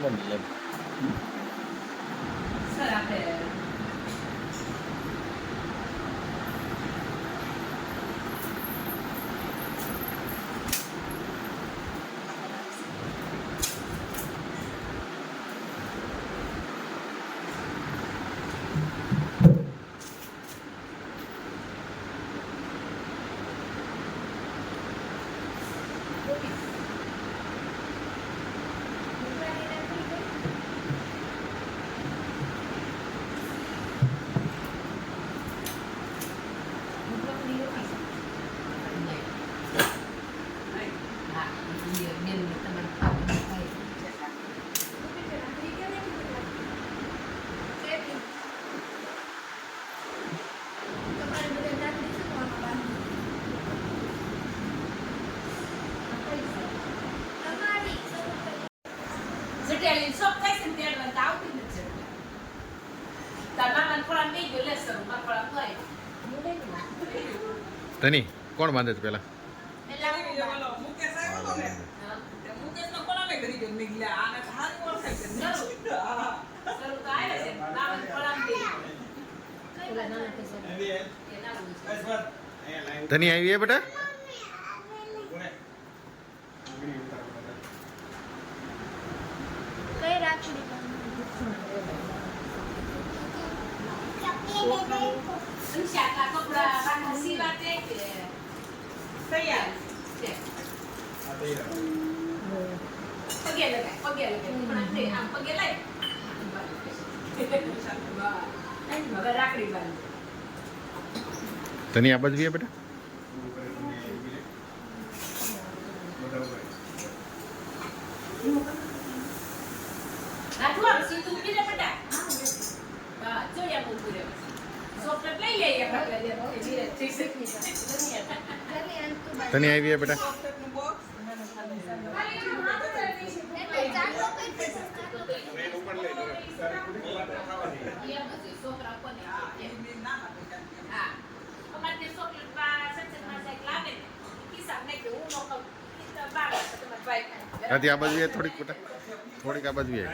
બની એમ. સર આપણે જટેલી શોપ થાય છે ને ત્યારે વાત આવતી નથી. તાર મામા થોડા બે ગયો લેસર મારા થોડા તની કોણ બાંધે છે પેલા? મુકેશ આવ્યો ને મુકેશનો કોલામે કરી ગયો નીકળ્યા આને હારી ઓળખાય છે શરૂ તો આવે છે મામા થોડા બે તની આવી હે બેટા? કઈ રાખડી શાકા કપડા બાંધા સીવા તે કે તૈયાર છે પગે લગાય પણ આપણે આમ પગે લાય હવે રાખડી બાંધ તની આ બાજુ આવી હે બેટા? રાખવા સીધું પીરે બેટા હા જોયા મૂકું રે સોફ્ટ લઈ લઈએ આપણે ધીરે ધીરે તની આવી હે બેટા? ચોકલેટનું બોક્સ છોકરા કોને ના આપે હા અમારે તે ચોકલેટ માં સચેતમાં સાહેબ લાવે ને કિસ્સા ને કે હું નો ખાઉં કિસ્સા બાર તમારે ભાઈ આથી આ બાજુ થોડીક બેટા, થોડીક આ બાજુ ઈ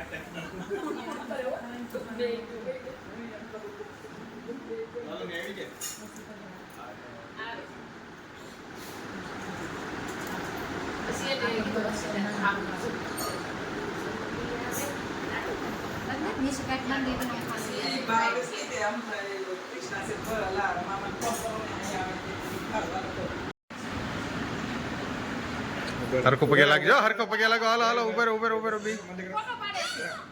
ભાવ છે તે આમ કૃષ્ણા સે ભરલા મામા પપ્પા ને અહીંયા હરખો પગે લાગજો, હરખો પગે લાગો. હાલો હાલો ઉભર ઉભર ઉભર બી.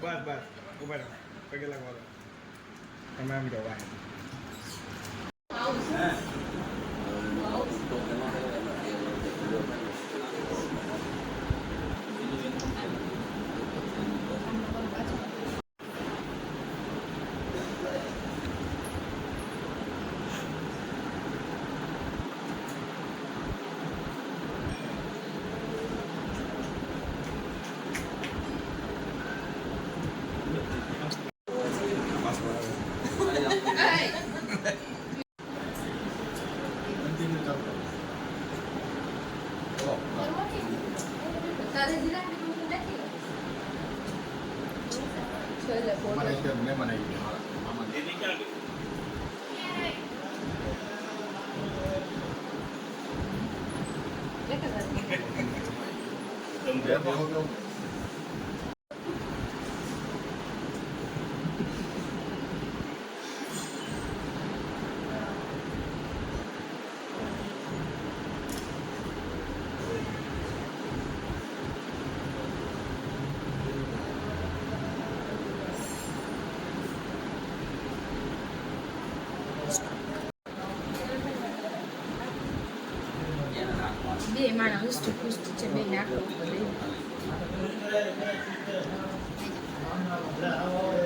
બસ બસ ઉભા રહો. પગે લાગવા તમે આમ જાઓ બહાર. બે માણસ હુસ્તુ પુસ્તુ છે બે નાખો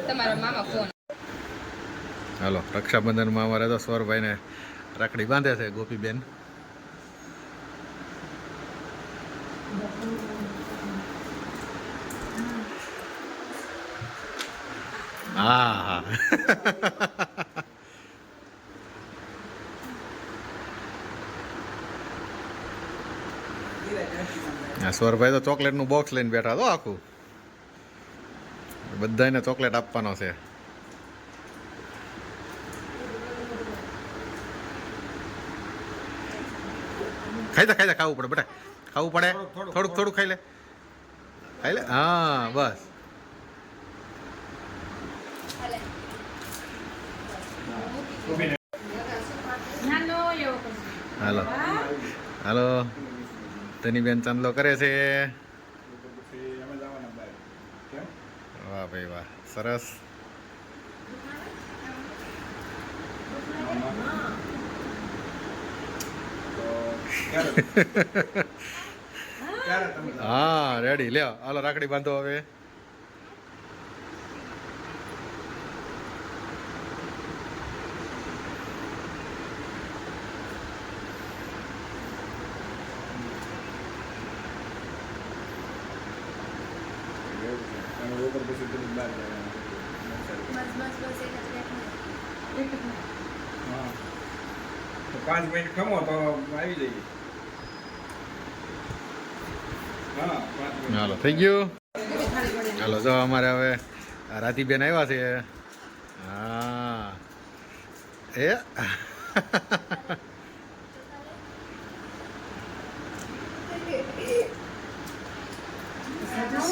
તમારા મામા ફોન. હાલો રક્ષાબંધનમાં અમારે તો સ્વરભાઈને રાખડી બાંધે છે ગોપીબેન. હા હા સ્વરભાઈ તો ચોકલેટનું બોક્સ લઈને બેઠા હતો આખું. બધાને ચોકલેટ આપવાનો છે. ખાઈ જા ખાવું પડે બેટા, ખાવું પડે. થોડુંક થોડુંક ખાઈ લે. હા બસ. ઊભી નાનો એવો પછી. હાલો હાલો, તેની બેન ચાંદલો કરે છે. પછી અમે જવાના બહાર. કેમ? વાહ ભાઈ વાહ, સરસ. તો ક્યારે ક્યારે તમે જાઓ? હા રેડી, લ્યો હાલો રાખડી બાંધો હવે. એવું છે. અમે બપોર પછી તરત બહાર જવાના. હા. તો 5 મિનિટ ખમો તો આવી જઈએ. હા 5 મિનિટ. હાલો થઈ ગયું. હાલો જો અમારે હવે આ રાધીબેન આવ્યા છે. હા એ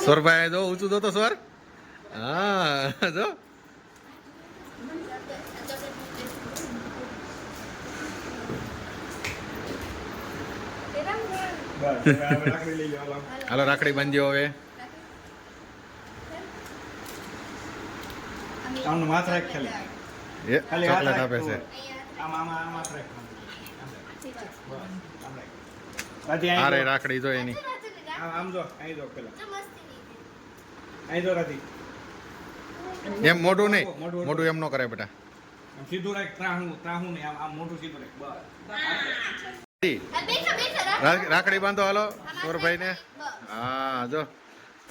સ્વરભાઈ જો ઊંચું જો તો સ્વર. હા જો બસ હવે આપણે રાખડી લઈ લો. હાલો. હાલો રાખડી બાંધ્યો હવે. આમનું માથ રાખ ખાલી. એ ખાલી હાથ ચોકલેટ રાખ આપે છે. તું. આમ હાથ રાખ. બસ, આમ રાખ. રાધી અહીં અરે જો. રાખડી જો એની. આમ જો અહીં જો પેલા અહીં જો રાધી. એમ મોઢું નહીં, મોઢું. મોઢું એમ ન કરે બેટા. આમ સીધું રાખ. ત્રાહું નહીં. આમ મોઢું સીધું રાખ. બસ. રાખડી બાંધો હાલો સ્વરભાઈ ને. હા જો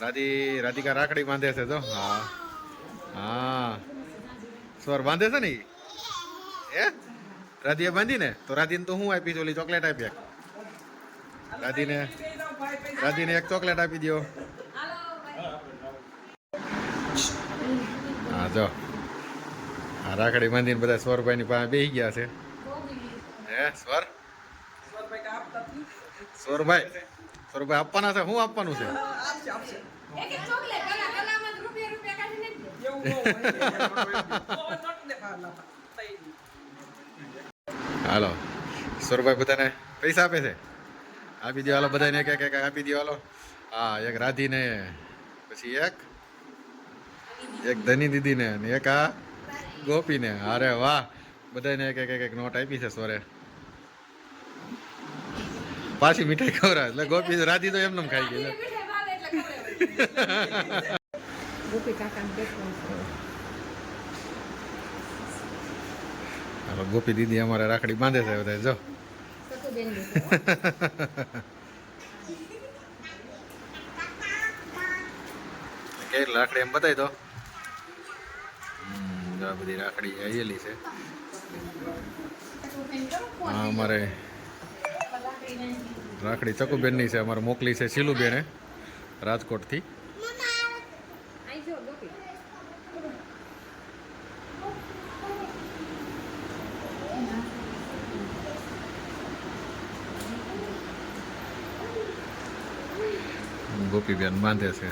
રાધિકા રાખડી બાંધે છે જો. હા હા સ્વર બાંધે છે ને ઈ? એ રાધીએ બાંધી ને તો રાધીને તો હું આપીશ, ઓલી ચોકલેટ આપી એક. રાધીને એક ચોકલેટ આપી દો. હા જો આ રાખડી બાંધીને બધા સ્વરભાઈ ની પાસે બેસી ગયા છે. હે સ્વર સ્વરભાઈ આપવાના છે. શું આપવાનું છે? એક એક ચોકલેટ પેલા કલામાં જ રૂપિયા કાઢીને જ દે. એવું ન હોય. નોટ ને પાડલા. તઈ. હાલો સ્વરભાઈ બધાને પૈસા આપે છે. આપી દો હાલો બધાને એક એક આપી દો હાલો. હા એક રાધીને, પછી એક ધની દીદીને ને એક આ ગોપીને. અરે વાહ, બધાને એક એક નોટ આપી છે સ્વરે. પાછી મીઠાઈ ખવડાવે એટલે ગોપી રાધી તો એમને ખાઈ ગઈ. મીઠાઈ ભાવે એટલે ખવડાવે. ગોપી કાકાને દેખવું છે. હાલો ગોપી દીદી અમારે રાખડી બાંધે છે બધા જો. સતુબેન કેટલી રાખડી એમ બતાવી દો. આ બધી રાખડી આવેલી છે. હા અમારે રાખડી ચકુબેનની છે. અમારે મોકલી છે શીલુબેને રાજકોટથી. આઈ જો ગોપી. ગોપીબેન બાંધે છે.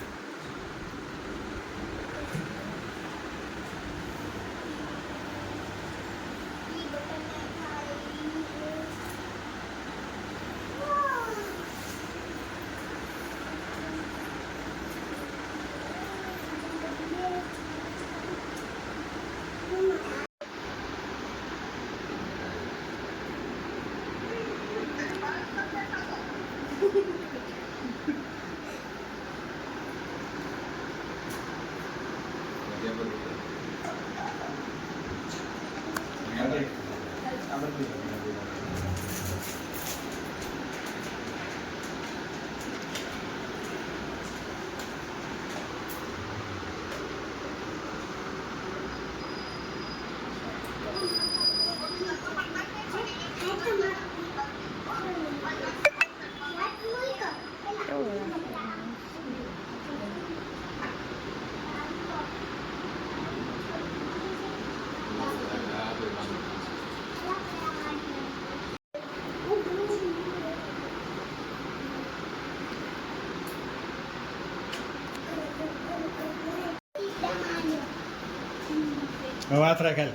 હવે હાથ રાખેલ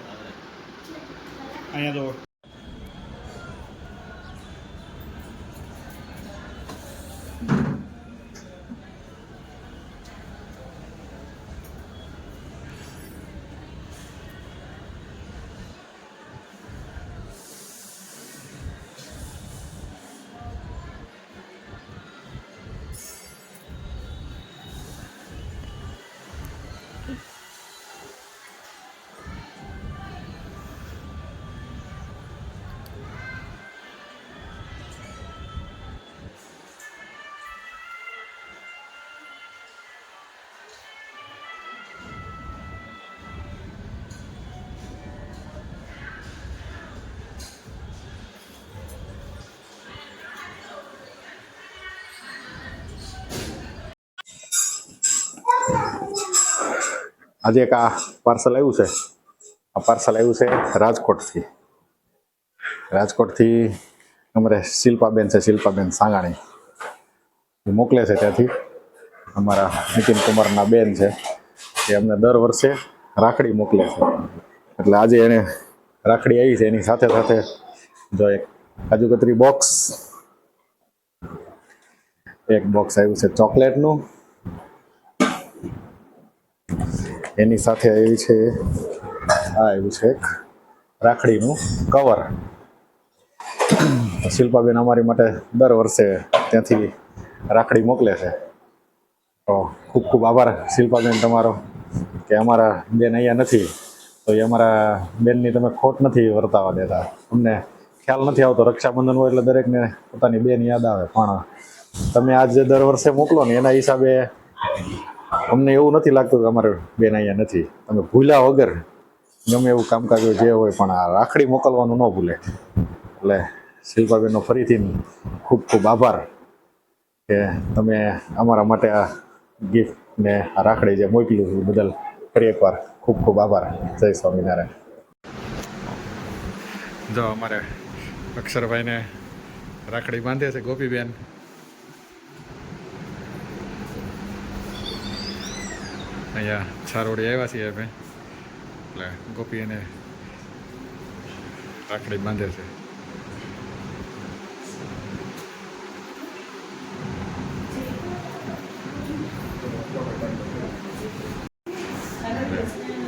અહીંયા જો આજે એક આ પાર્સલ આવ્યું છે. આ પાર્સલ આવ્યું છે રાજકોટથી અમારે શિલ્પાબેન છે, શિલ્પાબેન સાંગાણી એ મોકલે છે. ત્યાંથી અમારા નીતિન કુમારના બેન છે, એ અમને દર વર્ષે રાખડી મોકલે છે. એટલે આજે એને રાખડી આવી છે, એની સાથે સાથે જો એક કાજુ કતરી બોક્સ, એક બોક્સ આવ્યું છે ચોકલેટનું, એની સાથે આવી છે આ આવ્યું છે એક રાખડીનું કવર. શિલ્પાબેન અમારી માટે દર વર્ષે ત્યાંથી રાખડી મોકલે છે. તો ખૂબ ખૂબ આભાર શિલ્પાબેન તમારો કે અમારા બેન અહીંયા નથી તો એ અમારા બેનની તમે ખોટ નથી વર્તાવા દેતા. અમને ખ્યાલ નથી આવતો, રક્ષાબંધન હોય એટલે દરેકને પોતાની બેન યાદ આવે, પણ તમે આજ જે દર વર્ષે મોકલો ને એના હિસાબે અમને એવું નથી લાગતું કે અમારે બેન અહીંયા નથી. તમે ભૂલ્યા વગર ગમે એવું કામકાજ હોય જે હોય પણ આ રાખડી મોકલવાનું ન ભૂલે. એટલે શિલ્પાબેનનો ફરીથી ખૂબ ખૂબ આભાર કે તમે અમારા માટે આ ગિફ્ટ ને આ રાખડી જે મોકલ્યું એ બદલ ફરી એકવાર ખૂબ ખૂબ આભાર. જય સ્વામિનારાયણ. જો અમારે અક્ષરભાઈને રાખડી બાંધે છે ગોપીબેન. અહીંયા છારોડી આવ્યા છીએ અમે, એટલે ગોપી એને રાખડી બાંધે છે.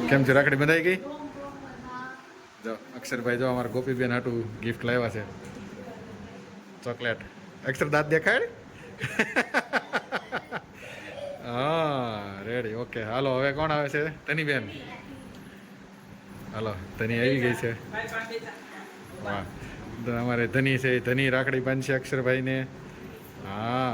કેમ છે, રાખડી બંધાઈ ગઈ? જો અક્ષરભાઈ જો અમારા ગોપીબેન હાટું ગિફ્ટ લાવ્યા છે ચોકલેટ. અક્ષર દાંત દેખાડ. હા રેડી, ઓકે. હાલો હવે કોણ આવે છે? તનીબેન. હાલો ધની આવી ગઈ છે. વાહ, અમારે ધની છે, ધની રાખડી બાંધશે અક્ષરભાઈને. હા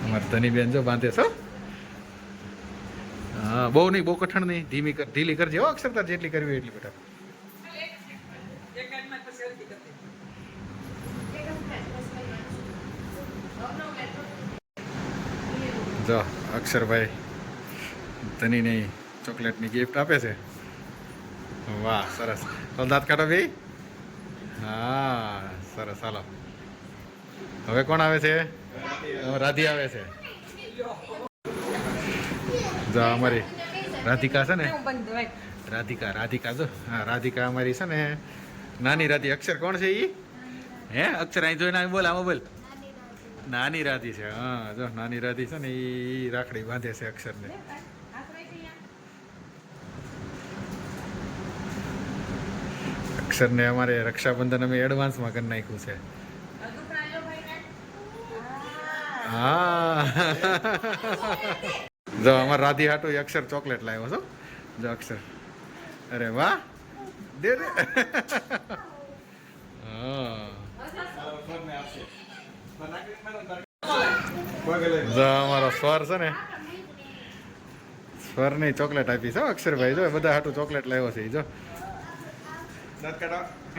અમારે ધનીબેન જો બાંધે છો. હા બહુ નહીં, બહુ કઠણ નહીં, ઢીલી કરજે હો અક્ષરતા, જેટલી કરવી એટલી બેટા. જો અક્ષરભાઈ ધનીની ચોકલેટની ગિફ્ટ આપે છે. વાહ સરસ. તો દાંત કાઢો ભાઈ. હા સરસ. હાલો હવે કોણ આવે છે? રાધી આવે છે. જો અમારી રાધિકા છે ને, રાધિકા જો. હા રાધિકા અમારી છે ને, નાની રાધી. અક્ષર કોણ છે ઈ? હે અક્ષર અહીં જોઈને બોલ, આમાં બોલ. નાની રાધી છે. હા જો નાની રાધી છે ને, એ રાખડી બાંધે છે અક્ષરને. અક્ષરને અમારે રક્ષાબંધન અમે એડવાન્સમાં કરી નાખ્યું છે. હા જો અમારે રાધી હાટું અક્ષર ચોકલેટ લાવ્યો છો. જો અક્ષર, અરે વાહ, દે દે. હા જો અમારો સ્વર છે ને, સ્વરની ચોકલેટ આપી છે અક્ષરભાઈ. જો બધા હાટું ચોકલેટ લાવ્યો છે. જો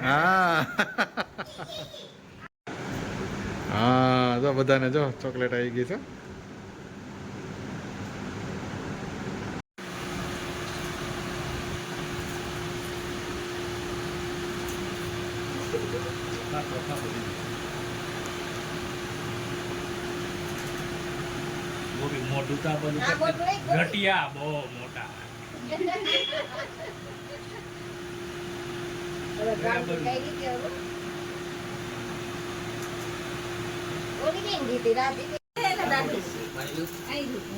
હા હા જો બધાને જો ચોકલેટ આવી ગઈ છે. ગોપી મોટું તો આ બધું આ મોટું નહીં, ગોપી. ઘટિયા બહુ મોટા હવે ગામથી કઈ રીતે હવે? ઓલી કેમ જીતી? રાતે એને દાદી. આઈ ગયું.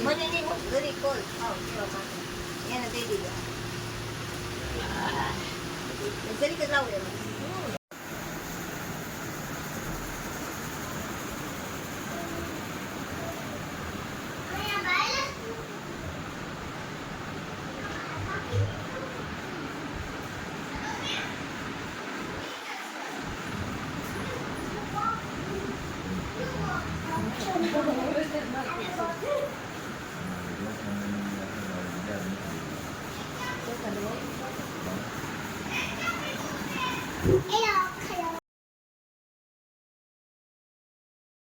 મને નહીં બોલ, ઘરે કોલ આવો કેવા માટે એને દઈ દીધો. જરીક જ લાવું એમાં.